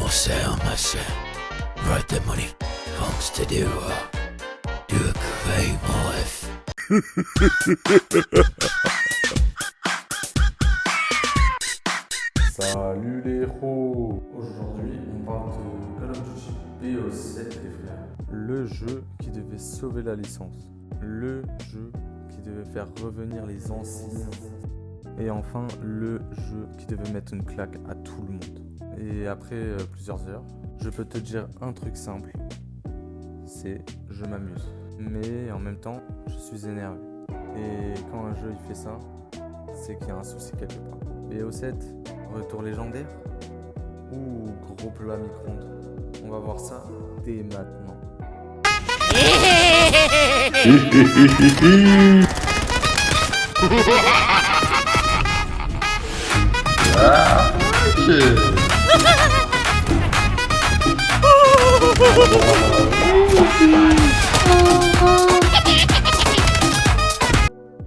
more sound, monsieur. Right there, money. Wants to do a claim life. Salut les héros. Aujourd'hui, on parle de Call of Duty BO7 les frères. Le jeu qui devait sauver la licence. Le jeu qui devait faire revenir les anciens. Et enfin, le jeu qui devait mettre une claque à tout le monde. Et après plusieurs heures, je peux te dire un truc simple. C'est je m'amuse. Mais en même temps, je suis énervé. Et quand un jeu il fait ça, c'est qu'il y a un souci quelque part. BO7, retour légendaire ou gros plat micro-ondes? On va voir ça dès maintenant.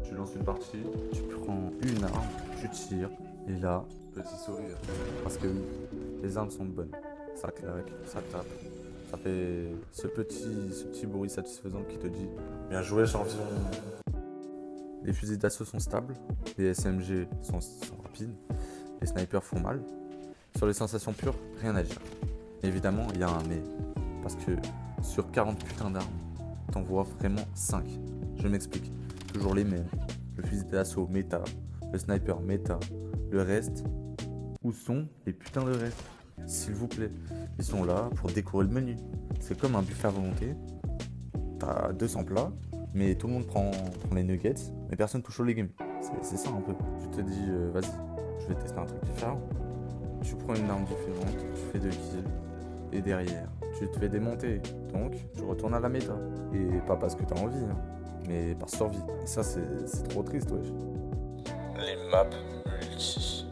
Tu lances une partie, tu prends une arme, tu tires, et là, petit sourire. Parce que oui, les armes sont bonnes. Ça claque, ça tape. Ça fait ce petit bruit satisfaisant qui te dit bien joué champion. Les fusils d'assaut sont stables, les SMG sont rapides, les snipers font mal. Sur les sensations pures, rien à dire. Évidemment, il y a un mais. Parce que sur 40 putains d'armes, t'en vois vraiment 5. Je m'explique. Toujours les mêmes. Le fusil d'assaut méta, le sniper méta, le reste. Où sont les putains de reste? S'il vous plaît. Ils sont là pour décorer le menu. C'est comme un buffet à volonté. T'as 200 plats, mais tout le monde prend les nuggets, mais personne touche aux légumes. C'est ça un peu. Tu te dis, vas-y, je vais tester un truc différent. Tu prends une arme différente, tu fais 2 kills, et derrière, tu te fais démonter. Donc, tu retournes à la méta. Et pas parce que t'as envie, hein, mais par survie. Et ça, c'est trop triste, wesh. Les maps multi.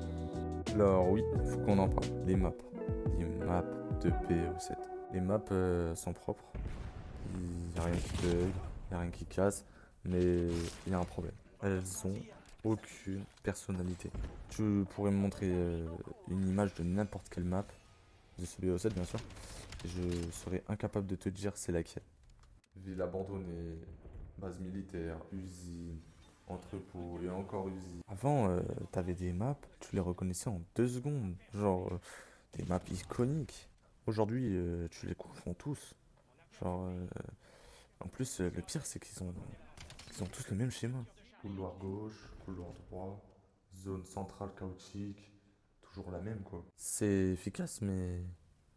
Alors oui, il faut qu'on en parle. Les maps. Les maps de BO7. Les maps sont propres. Il n'y a rien qui bug, il n'y a rien qui casse, mais il y a un problème. Elles ont aucune personnalité. Tu pourrais me montrer une image de n'importe quelle map, de ce BO7 bien sûr, et je serais incapable de te dire c'est laquelle. Ville abandonnée, base militaire, usine, entrepôt et encore usine. Avant, t'avais des maps, tu les reconnaissais en 2 secondes, genre des maps iconiques. Aujourd'hui, tu les confonds tous. Genre, en plus, le pire, c'est qu'ils ont tous le même schéma. Couloir gauche, couloir droit, zone centrale chaotique, toujours la même quoi. C'est efficace, mais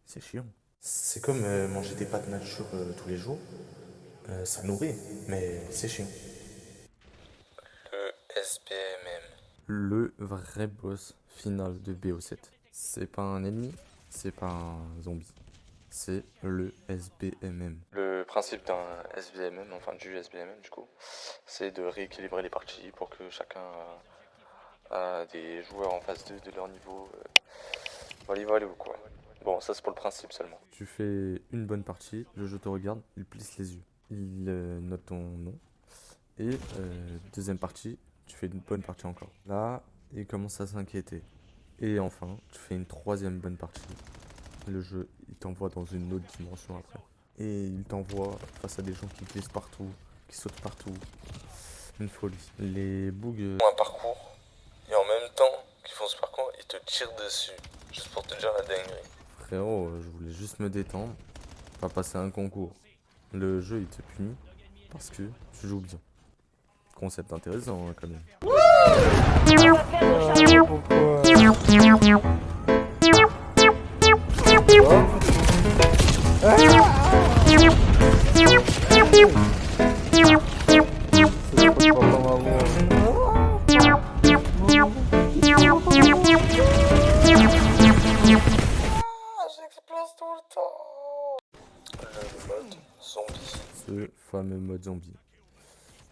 c'est chiant. C'est comme manger des pâtes nature tous les jours. Ça nourrit, mais c'est chiant. Le SBMM. Le vrai boss final de BO7. C'est pas un ennemi, c'est pas un zombie. C'est le SBMM. Le principe d'un SBMM, enfin du SBMM du coup, c'est de rééquilibrer les parties pour que chacun a des joueurs en face de leur niveau. Voilà ou quoi. Bon, ça c'est pour le principe seulement. Tu fais une bonne partie, le jeu te regarde, il plisse les yeux. Il note ton nom. Et deuxième partie, tu fais une bonne partie encore. Là, il commence à s'inquiéter. Et enfin, tu fais une troisième bonne partie. Le jeu, il t'envoie dans une autre dimension après. Et il t'envoie face à des gens qui glissent partout, qui sautent partout. Une folie. Les bugs ont un parcours, et en même temps qu'ils font ce parcours, ils te tirent dessus. Juste pour te dire la dinguerie. Frérot, je voulais juste me détendre, pas passer un concours. Le jeu, il te punit parce que tu joues bien. Concept intéressant hein, quand même. J'explose tout le temps. Le mode zombie. Ce fameux mode zombie.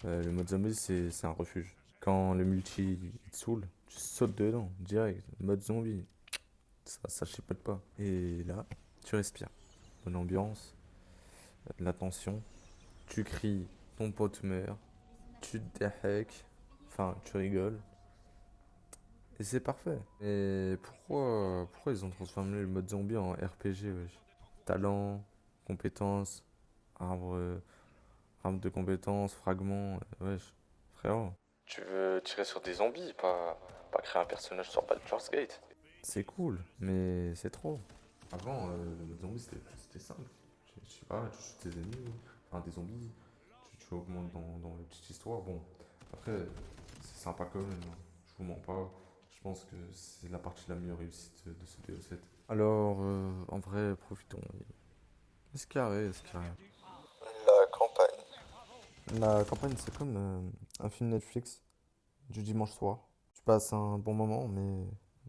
Le mode zombie, c'est un refuge. Quand le multi il te saoule, tu sautes dedans, direct. Mode zombie. Ça chipote pas. Et là, tu respires. Bonne ambiance, de la tension. Tu cries, ton pote meurt. Tu te déhèques. Enfin, tu rigoles. Et c'est parfait. Et pourquoi ils ont transformé le mode zombie en RPG, wesh? Talent, compétences, arbre, arbre de compétences, fragments, wesh, frérot. Tu veux tirer sur des zombies, pas créer un personnage sur Baldur's Gate. C'est cool, mais c'est trop. Avant, le mode zombie c'était simple. Je sais pas, tu shootes tes ennemis, enfin des zombies, tu augmentes dans la petite histoire. Bon, après, c'est sympa quand même, hein. Je vous mens pas. Je pense que c'est la partie la mieux réussite de ce BO7. Alors, en vrai, profitons. Escarré. La campagne. La campagne, c'est comme un film Netflix du dimanche soir. Tu passes un bon moment, mais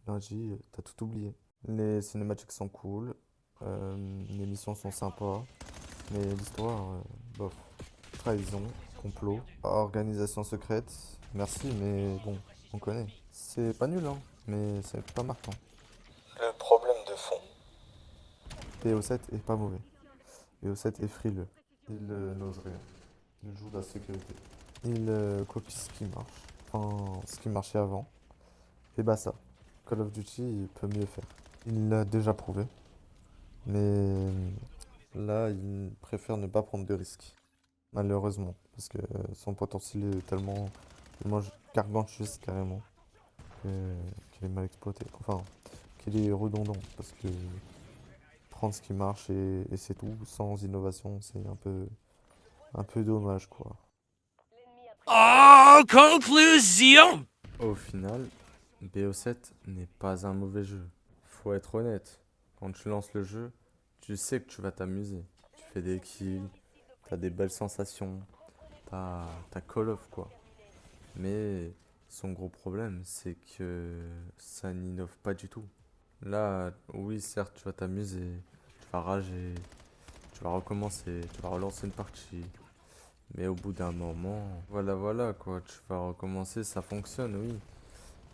lundi, t'as tout oublié. Les cinématiques sont cool, les missions sont sympas, mais l'histoire, bof. Trahison, complot, organisation secrète, merci, mais bon, on connaît. C'est pas nul, hein, mais c'est pas marquant. Le problème de fond. BO7 est pas mauvais. BO7 est frileux. Il n'ose rien. Il joue la sécurité. Il copie ce qui marche. Enfin, ce qui marchait avant. Et bah ça. Call of Duty, il peut mieux faire. Il l'a déjà prouvé. Mais là, il préfère ne pas prendre de risques. Malheureusement. Parce que son potentiel est tellement gargantuesque carrément. Qu'il est mal exploité. Enfin, qu'il est redondant. Parce que prendre ce qui marche et c'est tout, sans innovation, c'est un peu dommage quoi. Oh, conclusion! Au final, BO7 n'est pas un mauvais jeu. Faut être honnête. Quand tu lances le jeu, tu sais que tu vas t'amuser. Tu fais des kills, t'as des belles sensations, t'as Call of quoi. Mais son gros problème, c'est que ça n'innove pas du tout. Là, oui, certes, tu vas t'amuser, tu vas rager, tu vas recommencer, tu vas relancer une partie. Mais au bout d'un moment, voilà quoi, tu vas recommencer, ça fonctionne, oui.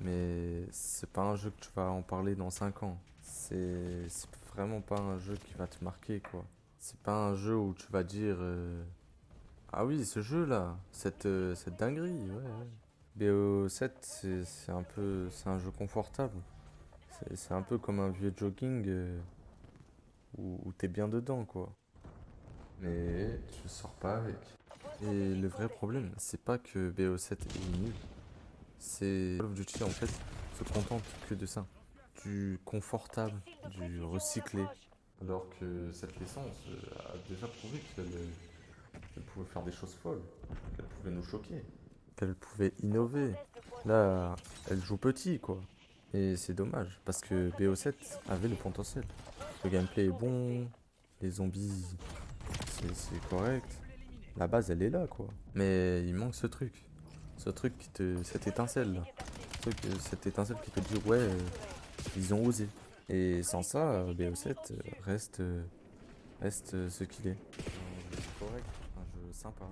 Mais c'est pas un jeu que tu vas en parler dans 5 ans. C'est vraiment pas un jeu qui va te marquer quoi. C'est pas un jeu où tu vas dire ah oui, ce jeu-là, cette dinguerie, ouais. BO7, c'est un jeu confortable. C'est un peu comme un vieux jogging où t'es bien dedans quoi. Mais tu sors pas avec. Et le vrai problème, c'est pas que BO7 est nul. C'est Call of Duty en fait se contente que de ça. Du confortable, du recyclé. Alors que cette licence a déjà prouvé qu'elle pouvait faire des choses folles, qu'elle pouvait nous choquer, qu'elle pouvait innover. Là, elle joue petit quoi. Et c'est dommage parce que BO7 avait le potentiel. Le gameplay est bon, les zombies c'est correct. La base elle est là quoi. Mais il manque ce truc. Ce truc cette étincelle là. Cette étincelle qui te dit ouais, ils ont osé. Et sans ça, BO7 reste ce qu'il est. Un jeu correct, un jeu sympa,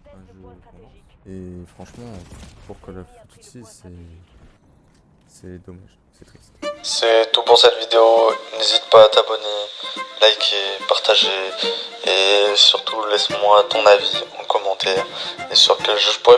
un jeu qu'on lance. Et franchement, pour Call of Duty, c'est dommage, c'est triste. C'est tout pour cette vidéo, n'hésite pas à t'abonner, liker, partager et surtout laisse-moi ton avis en commentaire et sur quel jeu je pourrais